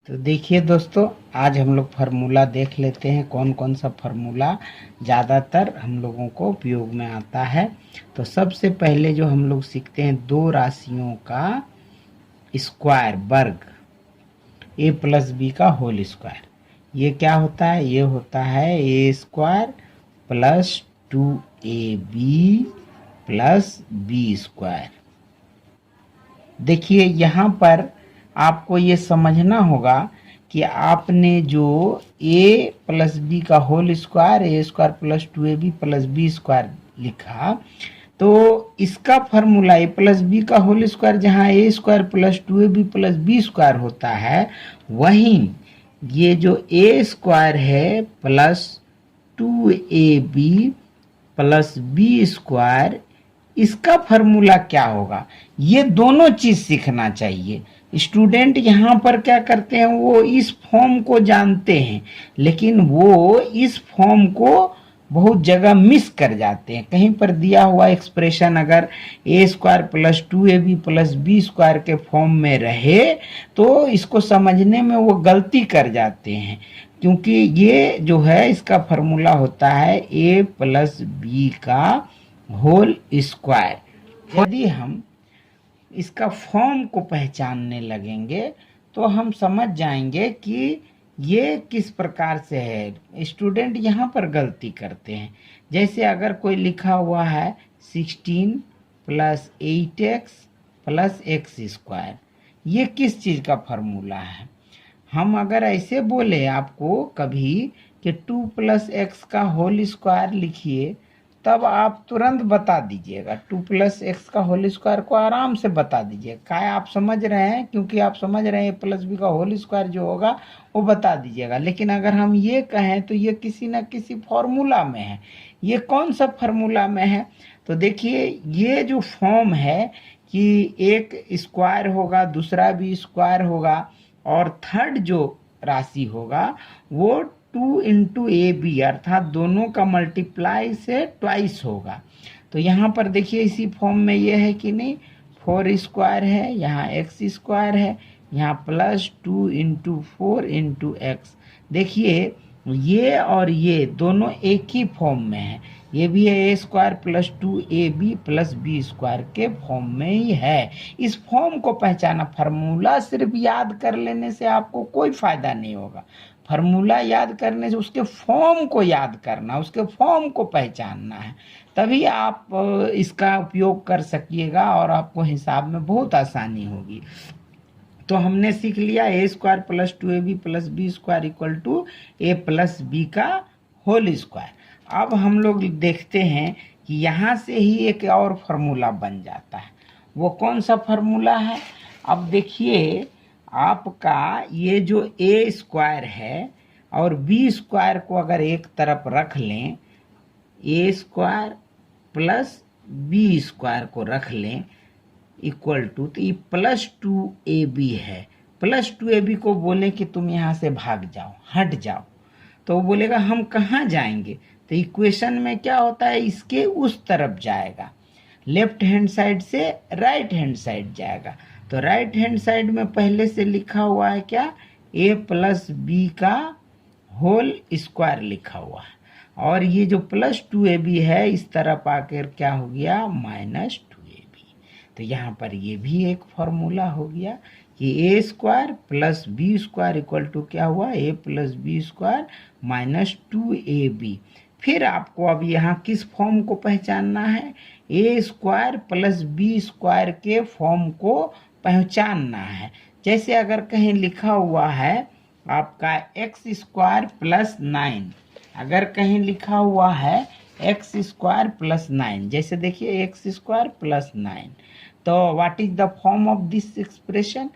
तो देखिए दोस्तों, आज हम लोग फार्मूला देख लेते हैं कौन कौन सा फार्मूला ज़्यादातर हम लोगों को उपयोग में आता है। तो सबसे पहले जो हम लोग सीखते हैं, दो राशियों का स्क्वायर वर्ग, ए प्लस बी का होल स्क्वायर। ये क्या होता है? ये होता है A square plus 2ab plus B square. देखिए यहाँ पर आपको ये समझना होगा कि आपने जो a प्लस बी का whole square, A square plus 2ab plus B square लिखा, तो इसका फॉर्मूला ए प्लस बी का होल स्क्वायर जहाँ A square plus 2ab plus B square होता है, वहीं ये जो ए स्क्वायर है plus 2ab plus B square, इसका फॉर्मूला क्या होगा? ये दोनों चीज सीखना चाहिए। स्टूडेंट यहाँ पर क्या करते हैं, वो इस फॉर्म को जानते हैं लेकिन वो इस फॉर्म को बहुत जगह मिस कर जाते हैं। कहीं पर दिया हुआ एक्सप्रेशन अगर A square plus 2ab plus B square के फॉर्म में रहे तो इसको समझने में वो गलती कर जाते हैं, क्योंकि ये जो है इसका फॉर्मूला होता है ए प्लस बी का होल स्क्वायर। यदि हम इसका फॉर्म को पहचानने लगेंगे तो हम समझ जाएंगे कि ये किस प्रकार से है। स्टूडेंट यहाँ पर गलती करते हैं, जैसे अगर कोई लिखा हुआ है 16 plus 8x plus x square, ये किस चीज़ का फॉर्मूला है? हम अगर ऐसे बोले आपको कभी कि 2 प्लस एक्स का होल स्क्वायर लिखिए, तब आप तुरंत बता दीजिएगा। 2 प्लस एक्स का होल स्क्वायर को आराम से बता दीजिएगा। क्या आप समझ रहे हैं? क्योंकि आप समझ रहे हैं ए प्लस बी का होल स्क्वायर जो होगा वो बता दीजिएगा। लेकिन अगर हम ये कहें तो ये किसी न किसी फॉर्मूला में है। ये कौन सा फॉर्मूला में है? तो देखिए, ये जो फॉर्म है कि एक स्क्वायर होगा, दूसरा भी स्क्वायर होगा, और थर्ड जो राशि होगा वो 2 इंटू ए बी, अर्थात दोनों का मल्टीप्लाई से ट्वाइस होगा। तो यहाँ पर देखिए इसी फॉर्म में ये है कि नहीं, 4 स्क्वायर है, यहाँ एक्स स्क्वायर है, यहाँ प्लस 2 इंटू 4 इंटू एक्स। देखिए ये और ये दोनों एक ही फॉर्म में है। ये भी है A square plus 2ab plus B square के फॉर्म में ही है। इस फॉर्म को पहचाना, फार्मूला सिर्फ याद कर लेने से आपको कोई फायदा नहीं होगा। फार्मूला याद करने से उसके फॉर्म को याद करना, उसके फॉर्म को पहचानना है, तभी आप इसका उपयोग कर सकिएगा और आपको हिसाब में बहुत आसानी होगी। तो हमने सीख लिया a square plus 2ab plus B square equal to a plus B का होल स्क्वायर। अब हम लोग देखते हैं कि यहाँ से ही एक और फार्मूला बन जाता है। वो कौन सा फार्मूला है? अब देखिए, आपका ये जो ए स्क्वायर है और बी स्क्वायर को अगर एक तरफ रख लें, ए स्क्वायर प्लस बी स्क्वायर को रख लें इक्वल टू, तो ये प्लस 2ab है। प्लस 2ab को बोले कि तुम यहाँ से भाग जाओ, हट जाओ, तो वो बोलेगा हम कहाँ जाएंगे? तो इक्वेशन में क्या होता है, इसके उस तरफ जाएगा, लेफ्ट हैंड साइड से राइट हैंड साइड जाएगा। तो राइट हैंड साइड में पहले से लिखा हुआ है क्या, ए प्लस बी का होल स्क्वायर लिखा हुआ है, और ये जो प्लस 2ab है इस तरफ आकर क्या हो गया, माइनस 2ab। तो यहाँ पर ये भी एक फॉर्मूला हो गया कि a square plus B square equal to क्या हुआ, a plus B square minus 2ab। फिर आपको अब यहाँ किस फॉर्म को पहचानना है, A square plus B square के फॉर्म को पहचानना है। जैसे अगर कहीं लिखा हुआ है आपका एक्स स्क्वायर प्लस 9, अगर कहीं लिखा हुआ है एक्स स्क्वायर प्लस 9, जैसे देखिए एक्स स्क्वायर प्लस 9, तो what is the form of this expression?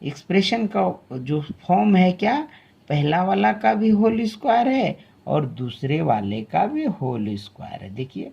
Expression का जो फॉर्म है क्या, पहला वाला का भी होल स्क्वायर है और दूसरे वाले का भी होल स्क्वायर है। देखिए,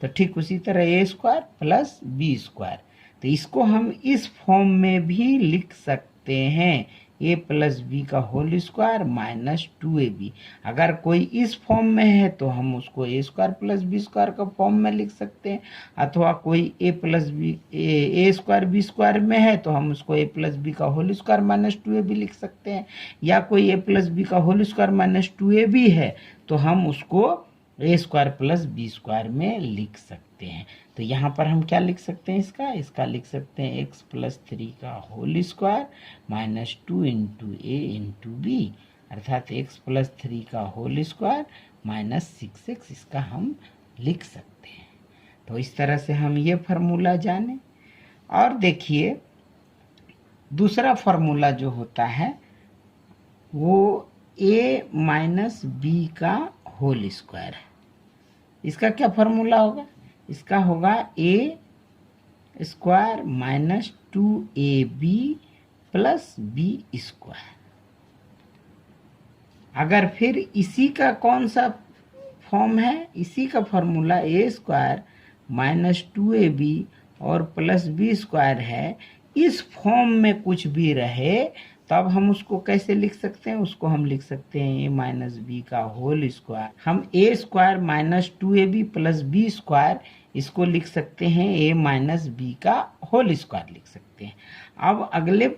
तो ठीक उसी तरह ए स्क्वायर प्लस बी स्क्वायर, तो इसको हम इस फॉर्म में भी लिख सकते हैं, ए प्लस बी का होल स्क्वायर माइनस 2ab। अगर कोई इस फॉर्म में है तो हम उसको ए स्क्वायर प्लस बी स्क्वायर का फॉर्म में लिख सकते हैं, अथवा कोई ए प्लस बी ए स्क्वायर बी स्क्वायर में है तो हम उसको ए प्लस बी का होल स्क्वायर माइनस 2ab लिख सकते हैं, या कोई ए प्लस बी का होल स्क्वायर माइनस 2ab है तो हम उसको ए स्क्वायर प्लस बी स्क्वायर में लिख सकते हैं। तो यहाँ पर हम क्या लिख सकते हैं, इसका लिख सकते हैं एक्स प्लस 3 का होल स्क्वायर माइनस 2 इंटू ए इंटू बी, अर्थात एक्स प्लस 3 का होल स्क्वायर माइनस 6x, इसका हम लिख सकते हैं। तो इस तरह से हम ये फार्मूला जाने। और देखिए दूसरा फार्मूला जो होता है वो a माइनस बी का होल स्क्वायर है। इसका क्या फार्मूला होगा, इसका होगा a square minus 2ab plus B square. अगर फिर इसी का कौन सा फॉर्म है, इसी का फार्मूला ए स्क्वायर माइनस 2ab और प्लस बी स्क्वायर है, इस फॉर्म में कुछ भी रहे तब हम उसको कैसे लिख सकते हैं, उसको हम लिख सकते हैं ए माइनस बी का होल स्क्वायर। हम a square minus 2ab plus B square इसको लिख सकते हैं ए माइनस बी का होल स्क्वायर लिख सकते हैं। अब अगले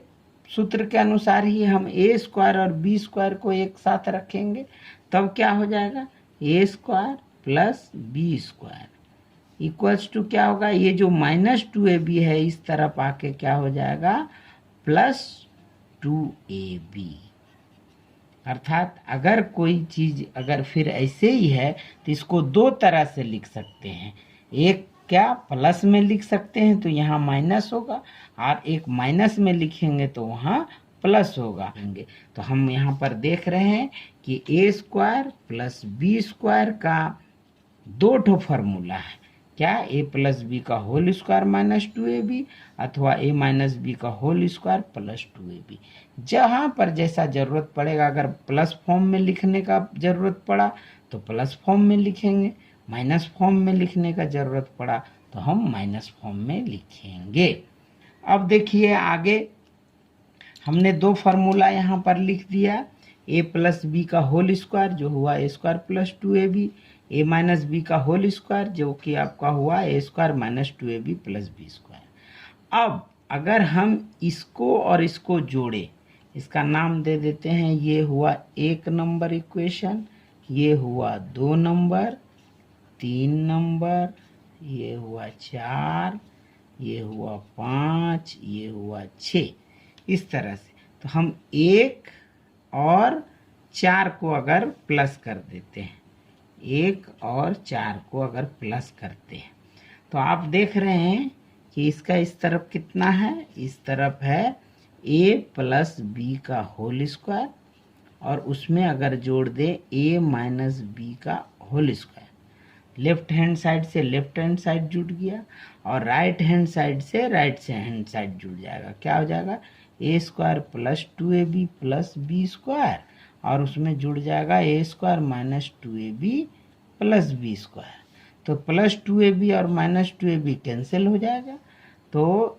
सूत्र के अनुसार ही हम ए स्क्वायर और बी स्क्वायर को एक साथ रखेंगे, तब क्या हो जाएगा, a square plus B square equals to क्या होगा, ये जो माइनस 2ab है इस तरफ आके क्या हो जाएगा प्लस 2ab। अर्थात अगर कोई चीज अगर फिर ऐसे ही है तो इसको दो तरह से लिख सकते हैं, एक क्या प्लस में लिख सकते हैं तो यहाँ माइनस होगा, और एक माइनस में लिखेंगे तो वहाँ प्लस होगा। तो हम यहाँ पर देख रहे हैं कि a square plus B square का दो ठो फार्मूला है, क्या ए प्लस बी का होल स्क्वायर माइनस 2ab अथवा ए माइनस बी का होल स्क्वायर प्लस 2ab। जहाँ पर जैसा जरूरत पड़ेगा, अगर प्लस फॉर्म में लिखने का जरूरत पड़ा तो प्लस फॉर्म में लिखेंगे, माइनस फॉर्म में लिखने का जरूरत पड़ा तो हम माइनस फॉर्म में लिखेंगे। अब देखिए आगे हमने दो फार्मूला यहाँ पर लिख दिया, ए प्लस बी का होल स्क्वायर जो हुआ a square plus 2ab, a minus B का होल स्क्वायर जो कि आपका हुआ a square minus 2ab plus B square. अब अगर हम इसको और इसको जोड़े, इसका नाम दे देते हैं, ये हुआ 1 नंबर इक्वेशन, ये हुआ 2 नंबर, 3 नंबर, ये हुआ 4, ये हुआ 5, ये हुआ 6, इस तरह से। तो हम 1 और 4 को अगर प्लस कर देते हैं, 1 और 4 को अगर प्लस करते हैं तो आप देख रहे हैं कि इसका इस तरफ कितना है, इस तरफ है a प्लस बी का होल स्क्वायर, और उसमें अगर जोड़ दे a माइनस बी का whole square, left hand side से लेफ्ट हैंड साइड जुड़ गया और राइट हैंड साइड से राइट हैंड साइड जुड़ जाएगा, क्या हो जाएगा a square plus 2ab plus B square, और उसमें जुड़ जाएगा a square minus 2ab plus B square. तो प्लस 2ab और माइनस 2ab कैंसिल हो जाएगा, तो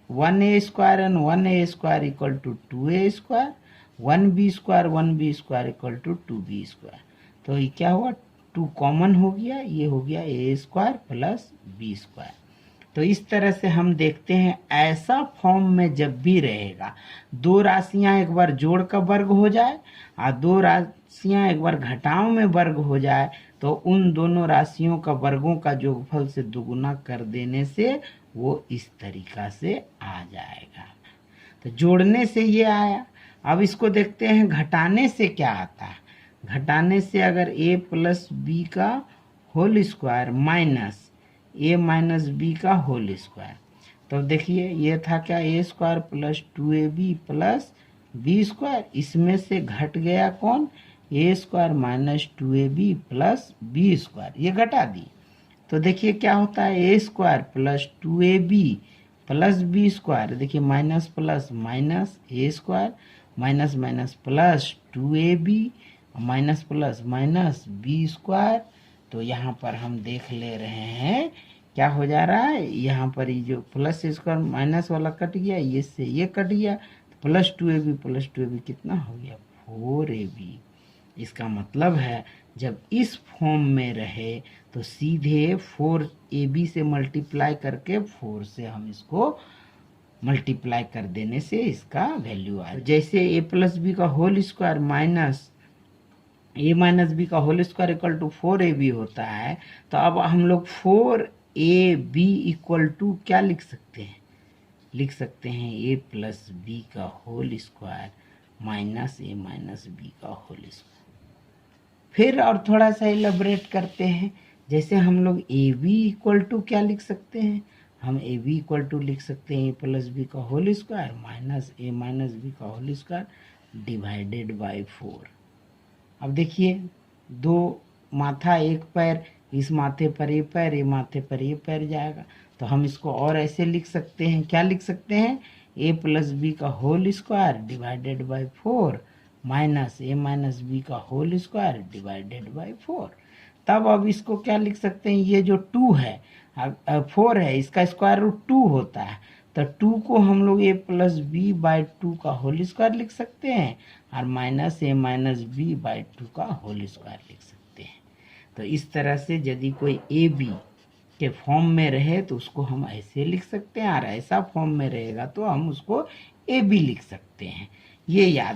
1a square and 1a square equal to 2a square, 1b square equal to 2b square. तो ये क्या हुआ, 2 कॉमन हो गया, ये हो गया ए स्क्वायर प्लस बी स्क्वायर। तो इस तरह से हम देखते हैं ऐसा फॉर्म में जब भी रहेगा, दो राशियां एक बार जोड़ का वर्ग हो जाए और दो राशियां एक बार घटाव में वर्ग हो जाए तो उन दोनों राशियों का वर्गों का योगफल से दुगुना कर देने से वो इस तरीका से आ जाएगा। तो जोड़ने से ये आया। अब इसको देखते हैं घटाने से क्या आता है। घटाने से अगर a प्लस बी का whole square minus a minus B का होल स्क्वायर, तो देखिए ये था क्या, a square plus 2ab plus B square, इसमें से घट गया कौन, a square minus 2ab plus B square, ये घटा दी। तो देखिए क्या होता है, a square plus 2ab plus B square, देखिए minus plus minus a square minus minus plus 2ab minus plus minus b square. तो यहाँ पर हम देख ले रहे हैं क्या हो जा रहा है, यहाँ पर ये जो प्लस स्क्वायर माइनस वाला कट गया, ये से ये कट गया, तो प्लस 2ab कितना हो गया 4ab। इसका मतलब है जब इस फॉर्म में रहे तो सीधे 4ab से मल्टीप्लाई करके 4 से हम इसको मल्टीप्लाई कर देने से इसका वैल्यू आए। जैसे a प्लस बी का whole square minus a minus B का whole square equal to 4ab होता है, तो अब हम लोग 4ab इक्वल टू क्या लिख सकते हैं, लिख सकते हैं a प्लस बी का whole square minus a minus B का होल स्क्वायर। फिर और थोड़ा सा इलेबरेट करते हैं, जैसे हम लोग ए बी इक्वल टू क्या लिख सकते हैं, हम ए बी इक्वल टू लिख सकते हैं ए प्लस बी का whole square minus A minus B का होल स्क्वायर डिवाइडेड बाय 4। अब देखिए दो माथा एक पैर, इस माथे पर ये पैर, ये माथे पर ये पैर जाएगा, तो हम इसको और ऐसे लिख सकते हैं, क्या लिख सकते हैं, ए प्लस बी का whole square divided by 4 minus A minus B का होल स्क्वायर डिवाइडेड बाय 4। तब अब इसको क्या लिख सकते हैं, ये जो 2 है 4 है, इसका स्क्वायर रूट 2 होता है, तो 2 को हम लोग ए प्लस बी बाई 2 का होल स्क्वायर लिख सकते हैं और minus A minus B by 2 का होल स्क्वायर लिख सकते हैं। तो इस तरह से यदि कोई ए बी के फॉर्म में रहे तो उसको हम ऐसे लिख सकते हैं, और ऐसा फॉर्म में रहेगा तो हम उसको ए बी लिख सकते हैं। ये याद